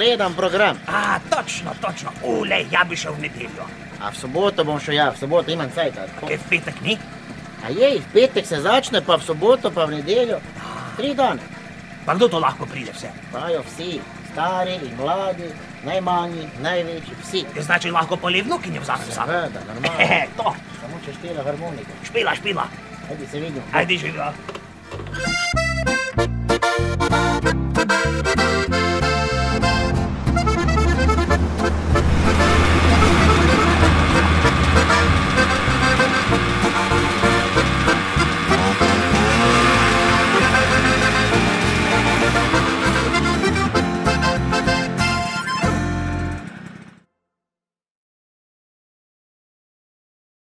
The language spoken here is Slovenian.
gledam program. A, točno. Ulej, ja bi šel v nedeljo. A v soboto bom šel, ja, v soboto imam cajt. Kaj v petek ni? A je, v petek se začne, pa v soboto, pa v nedeljo. 3 dane. Pa kdo to lahko pride vse? Pa jo vsi, stari in mladi, najmanji, največji, vsi. Znači lahko pa le vnukinje vzamem sam. Seveda, normalno. To. Samo če štela harmonika. Špila. Ajde se vidimo. Ajde, živijo.